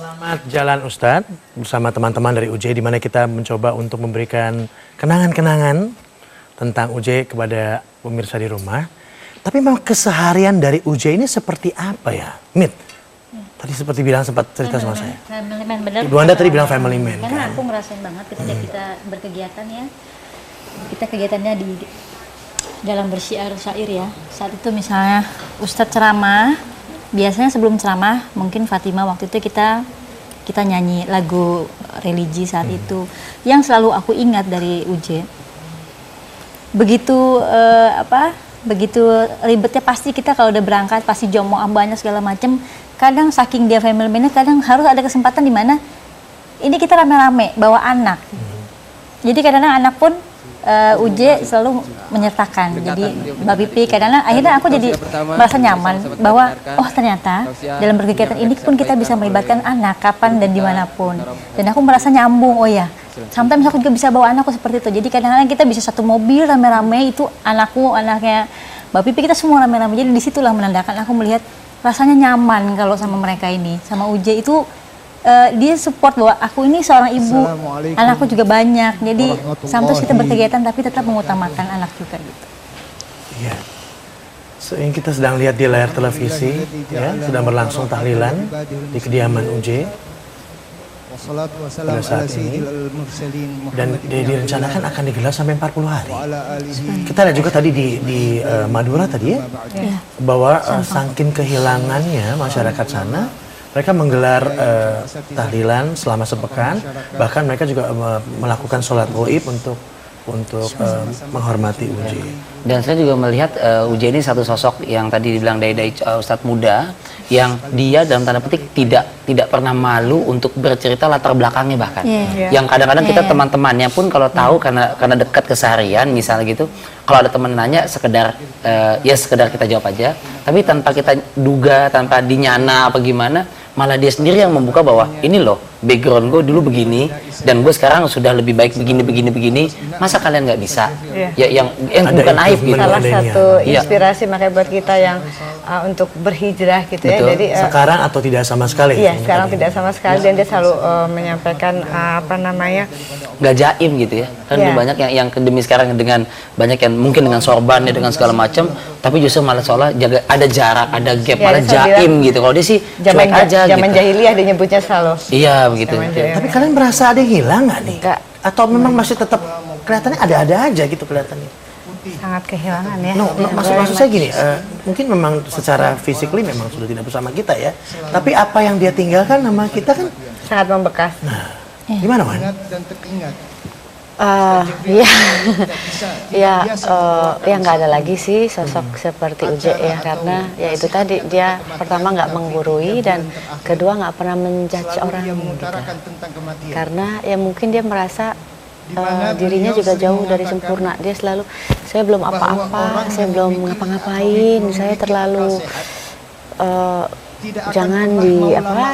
Selamat jalan Ustadz bersama teman-teman dari UJ, di mana kita mencoba untuk memberikan kenangan-kenangan tentang UJ kepada pemirsa di rumah. Tapi memang keseharian dari UJ ini seperti apa ya, Mit? Tadi seperti bilang sempat cerita sama saya. Family man, benar. Ibu Anda tadi bilang family man. Karena Kan? aku ngerasain banget ketika kita berkegiatan ya. Kita kegiatannya di dalam bersyair ya. Saat itu misalnya Ustadz ceramah, biasanya sebelum ceramah mungkin Fatimah waktu itu kita nyanyi lagu religi saat itu. Yang selalu aku ingat dari UJ, begitu begitu ribetnya pasti kita kalau udah berangkat pasti jomoah banyak segala macem. Kadang saking dia family man-nya, kadang harus ada kesempatan di mana ini kita rame-rame bawa anak. Jadi kadang-kadang anak pun UJ selalu menyertakan. Jadi Mbak Pipi kadang-kadang akhirnya aku jadi merasa nyaman bahwa oh ternyata dalam berkegiatan ini pun kita bisa melibatkan anak kapan dan dimanapun. Dan aku merasa nyambung, oh ya sometimes aku juga bisa bawa anakku seperti itu. Jadi kadang-kadang kita bisa satu mobil rame-rame, itu anakku, anaknya Mbak Pipi, kita semua rame-rame. Jadi disitulah menandakan aku melihat rasanya nyaman kalau sama mereka ini, sama UJ itu. Dia support bahwa aku ini seorang ibu, anakku juga banyak, jadi sampai kita berkegiatan tapi tetap mengutamakan anak juga gitu. Iya. So, yang kita sedang lihat di layar televisi, ya, sedang berlangsung tahlilan di kediaman UJ pada saat ini, dan direncanakan akan digelar sampai 40 hari. Kita lihat juga tadi di Madura tadi ya, bahwa saking kehilangannya masyarakat sana, mereka menggelar tahlilan selama sepekan, bahkan mereka juga melakukan sholat gaib untuk menghormati UJ. Dan saya juga melihat UJ ini satu sosok yang tadi dibilang dari Ustadz muda, yang dia dalam tanda petik tidak pernah malu untuk bercerita latar belakangnya bahkan. Yang kadang-kadang kita teman-temannya pun kalau tahu karena dekat keseharian misalnya gitu, kalau ada teman nanya sekedar sekedar kita jawab aja, tapi tanpa kita duga, tanpa dinyana apa gimana, malah dia sendiri yang membuka bahwa ini loh background gue dulu begini dan gue sekarang sudah lebih baik begini, masa kalian nggak bisa? Ya yang bukan aib gitu. Salah satu inspirasi makanya buat kita yang untuk berhijrah gitu. Betul. Ya. Jadi sekarang atau tidak sama sekali? Iya, sekarang tidak sama sekali, dan dia selalu menyampaikan nggak jaim gitu ya. Kan banyak yang demi sekarang dengan banyak yang mungkin dengan sorban ya, dengan segala macam, tapi justru malah seolah jaga ada jarak, ada gap, malah jaim gitu. Kalau dia sih cuek aja zaman gitu. jahiliyah dia nyebutnya selalu. Iya begitu. Tapi kalian merasa ada yang hilang nggak nih? Enggak. Atau memang masih tetap kelihatannya ada-ada aja gitu kelihatannya? Sangat kehilangan ya. Maksud saya gini, mungkin memang secara physically memang sudah tidak bersama kita ya. Tapi apa yang dia tinggalkan sama kita kan sangat membekas. Nah, gimana Wan? Ya nggak ada lagi sih sosok seperti UJ ya, karena ya itu tadi, dia pertama nggak menggurui dan kedua nggak pernah menjudge orang gitu. Karena ya mungkin dia merasa dirinya juga jauh dari sempurna. Dia selalu, saya belum apa-apa, saya belum ngapa-ngapain, saya terlalu jangan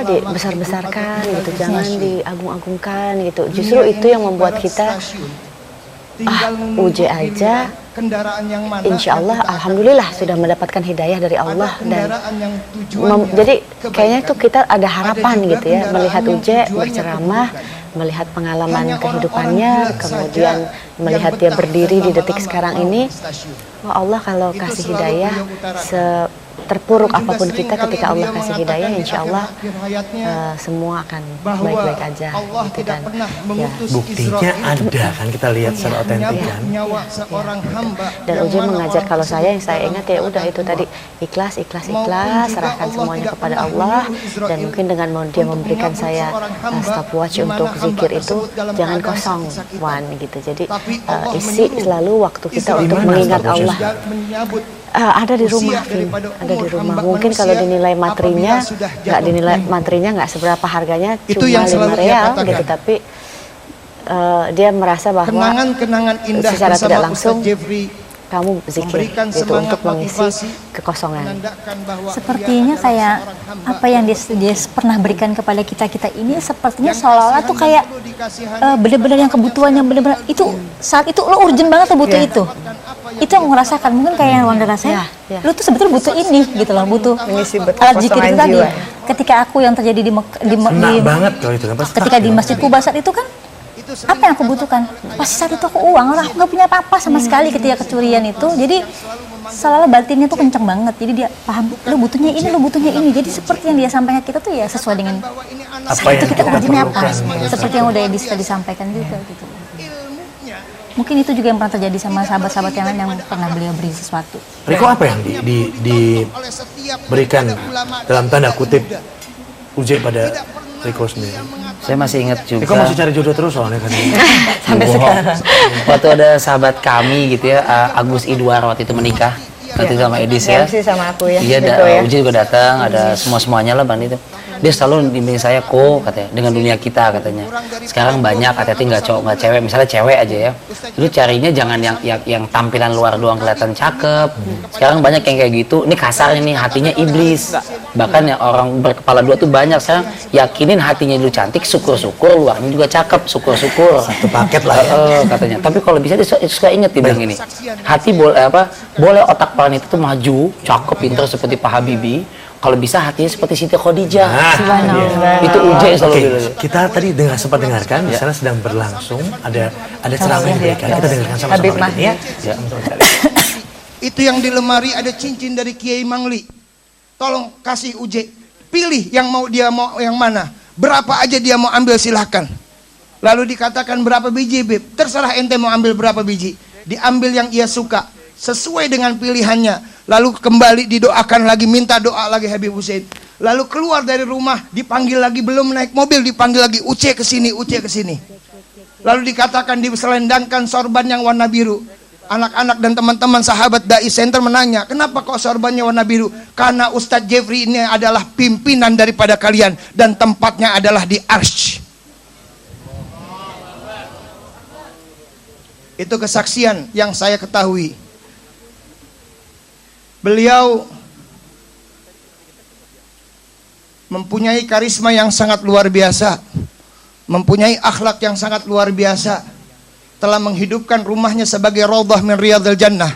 dibesar-besarkan gitu, jangan diagung-agungkan gitu. Justru itu yang membuat kita UJ aja insya Allah, alhamdulillah sudah mendapatkan hidayah dari Allah, dan jadi kayaknya tuh kita ada harapan gitu ya, melihat UJ berceramah, melihat pengalaman kehidupannya, kemudian melihat dia berdiri di detik sekarang ini. Wah, Allah kalau kasih hidayah, terpuruk apapun kita, ketika Allah kasih hidayah, insya Allah semua akan baik-baik aja gitu. Dan ya, buktinya ada kan, kita lihat secara otentik kan. Dan UJ mengajar, kalau yang saya ingat ya udah itu tadi, ikhlas, serahkan semuanya kepada Allah. Dan mungkin dengan dia memberikan saya stopwatch untuk zikir itu, jangan kosong Wan gitu. Jadi isi selalu waktu kita untuk mengingat Allah. Ada di rumah, ada di rumah. Mungkin kalau dinilai materinya nggak seberapa harganya, cuma 5 real gitu, tapi dia merasa bahwa kenangan indah secara tidak langsung kamu zikir gitu untuk mengisi kekosongan. Sepertinya kayak apa yang dia pernah berikan kepada kita ini, sepertinya seolah-olah tuh kayak benar-benar yang kebutuhan yang benar-benar itu saat itu lo urgent banget tuh butuh itu yang ngerasakan. Mungkin kayak yang Wanda rasain, lo tuh sebetulnya butuh ini gitu loh, butuh alat zikir itu tadi. ketika aku yang terjadi di banget kalau itu kan. Ketika di Masjid Kuba saat itu kan, apa yang aku butuhkan? Pasti saat itu aku uang, aku nggak punya apa-apa sama sekali ketika kecurian itu. Jadi selalu batinnya tuh kenceng banget. Jadi dia paham, lu butuhnya ini, lu butuhnya ini. Jadi seperti yang dia sampaikan kita tuh ya sesuai dengan apa itu kita urgennya apa. perlukan. Seperti yang udah disampaikan juga gitu. Mungkin itu juga yang pernah terjadi sama sahabat-sahabat yang lain yang pernah beliau beri sesuatu. Riko, apa yang diberikan dalam tanda kutip UJ pada Riko sendiri? Saya masih ingat juga. Riko masih cari jodoh terus soalnya kan. Sampai sekarang. Waktu ada sahabat kami gitu ya, Agus Idwar waktu itu menikah. Waktu itu sama Edis ya. MC sama aku ya. Iya, gitu ya. Uji juga datang, ada semuanya lah Bang itu. Dia selalu bimbing saya, katanya, dengan dunia kita katanya. Sekarang banyak hati-hati nggak cowok nggak cewek, misalnya cewek aja ya. Lu carinya jangan yang tampilan luar doang kelihatan cakep. Sekarang banyak yang kayak gitu. Ini kasarnya nih, hatinya iblis. Bahkan yang orang berkepala dua tuh banyak. Sekarang yakinin hatinya dulu cantik, syukur-syukur luarnya juga cakep, syukur-syukur. Satu paket lah ya. Katanya. Tapi kalau bisa dia suka inget dia bilang gini. Hati boleh otak paling itu tuh maju, cakep, pintar seperti Pak Habibie. Kalau bisa hatinya seperti Siti Khadijah. Itu UJ selalu bilang. Kita tadi sempat dengarkan di sana sedang berlangsung ada ceramah yang diberikan. Kita dengarkan sama-sama ya. Itu yang di lemari ada cincin dari Kiai Mangli. Tolong kasih UJ. Pilih yang dia mau yang mana. Berapa aja dia mau ambil silahkan. Lalu dikatakan berapa biji, Beb? Terserah ente mau ambil berapa biji. Diambil yang ia suka sesuai dengan pilihannya. Lalu kembali didoakan lagi, minta doa lagi Habib Hussein. Lalu keluar dari rumah, dipanggil lagi, belum naik mobil, dipanggil lagi, Uce ke sini, Uce ke sini. Lalu dikatakan diselendangkan sorban yang warna biru. Anak-anak dan teman-teman sahabat Dai Center menanya, kenapa kok sorbannya warna biru? Karena Ustadz Jeffrey ini adalah pimpinan daripada kalian dan tempatnya adalah di Arsy. Itu kesaksian yang saya ketahui. Beliau mempunyai karisma yang sangat luar biasa, mempunyai akhlak yang sangat luar biasa, telah menghidupkan rumahnya sebagai raudhah min riyadhil jannah.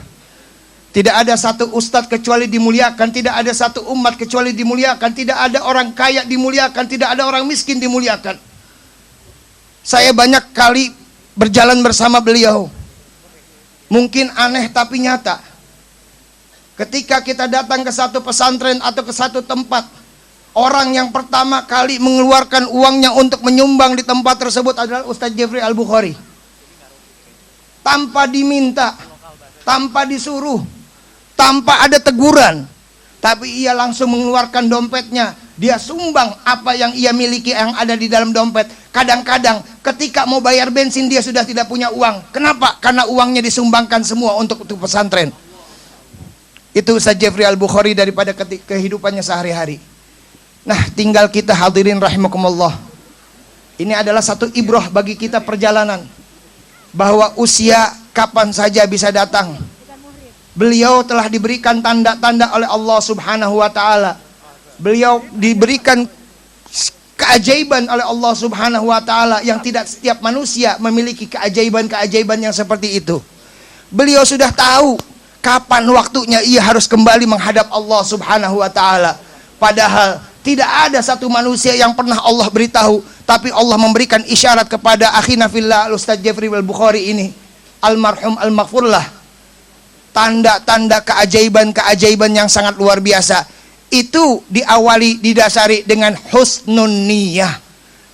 Tidak ada satu ustadz kecuali dimuliakan, tidak ada satu umat kecuali dimuliakan, tidak ada orang kaya dimuliakan, tidak ada orang miskin dimuliakan. Saya banyak kali berjalan bersama beliau. Mungkin aneh tapi nyata. Ketika kita datang ke satu pesantren atau ke satu tempat, orang yang pertama kali mengeluarkan uangnya untuk menyumbang di tempat tersebut adalah Ustadz Jeffrey Al-Bukhari. Tanpa diminta, tanpa disuruh, tanpa ada teguran, tapi ia langsung mengeluarkan dompetnya. Dia sumbang apa yang ia miliki yang ada di dalam dompet. Kadang-kadang ketika mau bayar bensin dia sudah tidak punya uang. Kenapa? Karena uangnya disumbangkan semua untuk pesantren. Itu Ustadz Jeffrey Al-Bukhari daripada kehidupannya sehari-hari. Nah, tinggal kita hadirin rahimakumullah. Ini adalah satu ibrah bagi kita perjalanan. Bahwa usia kapan saja bisa datang. Beliau telah diberikan tanda-tanda oleh Allah Subhanahu wa ta'ala. Beliau diberikan keajaiban oleh Allah Subhanahu wa ta'ala yang tidak setiap manusia memiliki keajaiban-keajaiban yang seperti itu. Beliau sudah tahu kapan waktunya ia harus kembali menghadap Allah Subhanahu wa ta'ala. Padahal tidak ada satu manusia yang pernah Allah beritahu, tapi Allah memberikan isyarat kepada akhina fillah Ustadz Jeffrey Al-Bukhari ini, almarhum al-maghfurlah. Tanda-tanda keajaiban-keajaiban yang sangat luar biasa. Itu diawali, didasari dengan husnun niyah,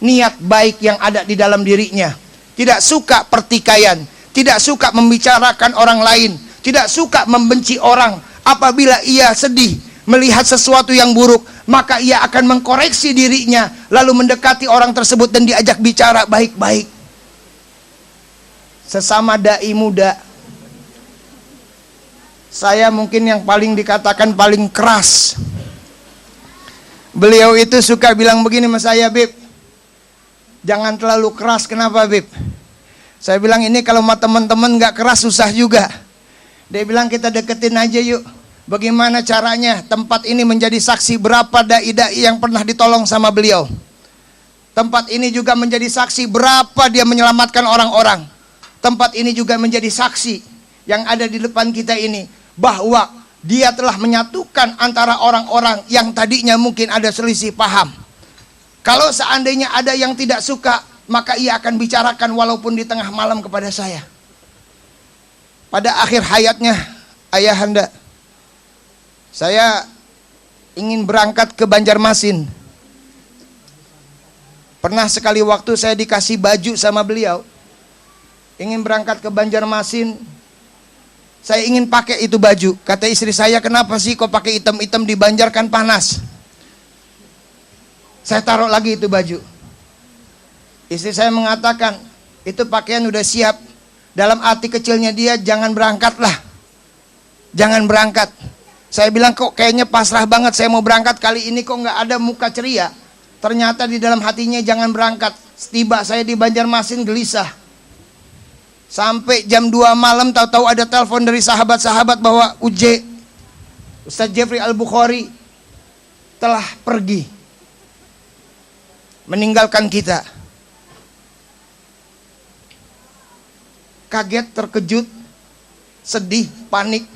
niat baik yang ada di dalam dirinya. Tidak suka pertikaian, tidak suka membicarakan orang lain, tidak suka membenci orang. Apabila ia sedih melihat sesuatu yang buruk, maka ia akan mengkoreksi dirinya, lalu mendekati orang tersebut dan diajak bicara baik-baik. Sesama dai muda, saya mungkin yang paling dikatakan paling keras. Beliau itu suka bilang begini sama saya, Beb, jangan terlalu keras. Kenapa, Beb? Saya bilang ini kalau sama teman-teman gak keras susah juga. Dia bilang kita deketin aja yuk. Bagaimana caranya tempat ini menjadi saksi berapa dai-dai yang pernah ditolong sama beliau. Tempat ini juga menjadi saksi berapa dia menyelamatkan orang-orang. Tempat ini juga menjadi saksi yang ada di depan kita ini, bahwa Dia telah menyatukan antara orang-orang yang tadinya mungkin ada selisih paham. Kalau seandainya ada yang tidak suka, maka ia akan bicarakan walaupun di tengah malam kepada saya. Pada akhir hayatnya ayahanda, saya ingin berangkat ke Banjarmasin. Pernah sekali waktu saya dikasih baju sama beliau, ingin berangkat ke Banjarmasin. Saya ingin pakai itu baju. Kata istri saya, kenapa sih kok pakai hitam-hitam di Banjar, kan panas. Saya taruh lagi itu baju. Istri saya mengatakan, itu pakaian udah siap. Dalam hati kecilnya dia, jangan berangkatlah. Jangan berangkat. Saya bilang, kok kayaknya pasrah banget, saya mau berangkat, kali ini kok nggak ada muka ceria. Ternyata di dalam hatinya jangan berangkat. Setiba saya di Banjarmasin gelisah. Sampai jam 2 malam tahu-tahu ada telepon dari sahabat-sahabat bahwa Ustadz Jeffrey Al-Bukhari telah pergi, meninggalkan kita. Kaget, terkejut, sedih, panik.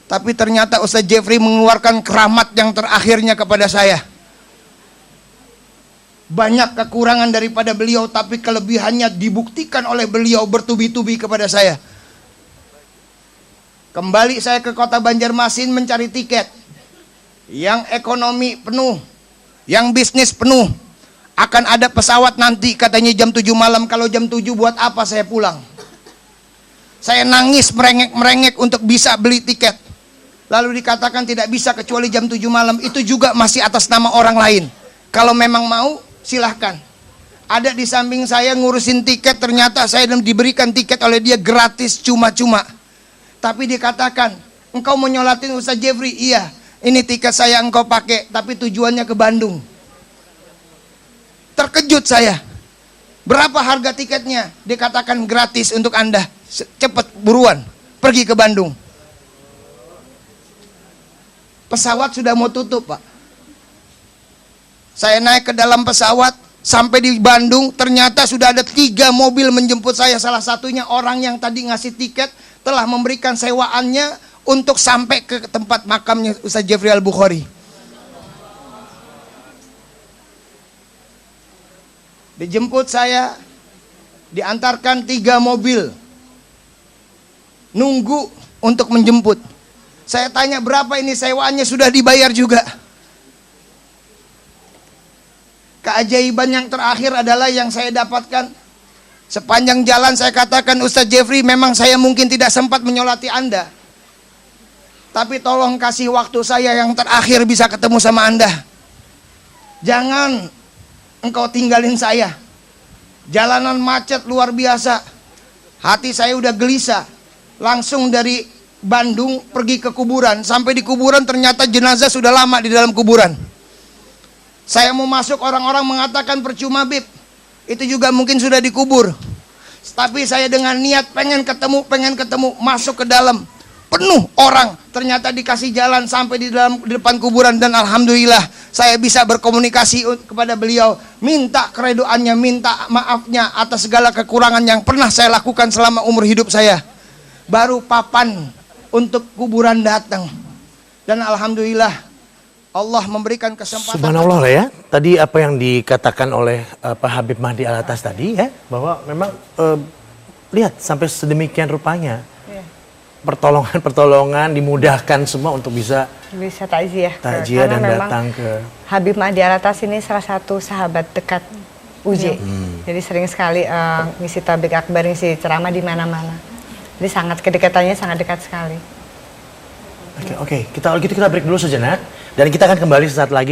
Tapi ternyata Ustadz Jeffrey mengeluarkan keramat yang terakhirnya kepada saya. Banyak kekurangan daripada beliau, tapi kelebihannya dibuktikan oleh beliau bertubi-tubi kepada saya. Kembali saya ke kota Banjarmasin mencari tiket. Yang ekonomi penuh, yang bisnis penuh. Akan ada pesawat nanti katanya jam 7 malam. Kalau jam 7 buat apa saya pulang? Saya nangis merengek-merengek untuk bisa beli tiket. Lalu dikatakan tidak bisa kecuali jam 7 malam. Itu juga masih atas nama orang lain. Kalau memang mau, silahkan. Ada di samping saya ngurusin tiket, ternyata saya diberikan tiket oleh dia gratis, cuma-cuma. Tapi dikatakan, engkau mau nyolatin Ustadz Jeffrey? Iya, ini tiket saya engkau pakai, tapi tujuannya ke Bandung. Terkejut saya. Berapa harga tiketnya? Dikatakan gratis untuk Anda. Cepat, buruan, pergi ke Bandung. Pesawat sudah mau tutup, Pak. Saya naik ke dalam pesawat, sampai di Bandung, ternyata sudah ada 3 mobil menjemput saya. Salah satunya orang yang tadi ngasih tiket, telah memberikan sewaannya untuk sampai ke tempat makamnya Ustadz Jeffrey Al-Bukhari. Dijemput saya, diantarkan 3 mobil, nunggu untuk menjemput. Saya tanya, berapa ini sewaannya? Sudah dibayar juga. Keajaiban yang terakhir adalah yang saya dapatkan. Sepanjang jalan saya katakan, Ustadz Jeffrey, memang saya mungkin tidak sempat menyolati Anda, tapi tolong kasih waktu saya yang terakhir bisa ketemu sama Anda. Jangan engkau tinggalin saya. Jalanan macet luar biasa. Hati saya udah gelisah. Langsung dari Bandung pergi ke kuburan. Sampai di kuburan ternyata jenazah sudah lama di dalam kuburan. Saya mau masuk, orang-orang mengatakan percuma Bib, itu juga mungkin sudah dikubur. Tapi saya dengan niat pengen ketemu, masuk ke dalam, penuh orang. Ternyata dikasih jalan sampai di depan kuburan. Dan alhamdulillah saya bisa berkomunikasi kepada beliau, minta keredoannya, minta maafnya atas segala kekurangan yang pernah saya lakukan selama umur hidup saya. Baru papan untuk kuburan datang. Dan alhamdulillah Allah memberikan kesempatan. Subhanallah lah ya. Tadi apa yang dikatakan oleh Pak Habib Mahdi Alatas tadi ya, bahwa memang lihat sampai sedemikian rupanya pertolongan dimudahkan semua untuk bisa takziah dan datang ke Habib Mahdi Alatas ini salah satu sahabat dekat UJ. Jadi sering sekali ngisi tablik akbar, ngisi ceramah di mana-mana. Jadi kedekatannya sangat dekat sekali. Oke, kita break dulu sejenak dan kita akan kembali sesaat lagi.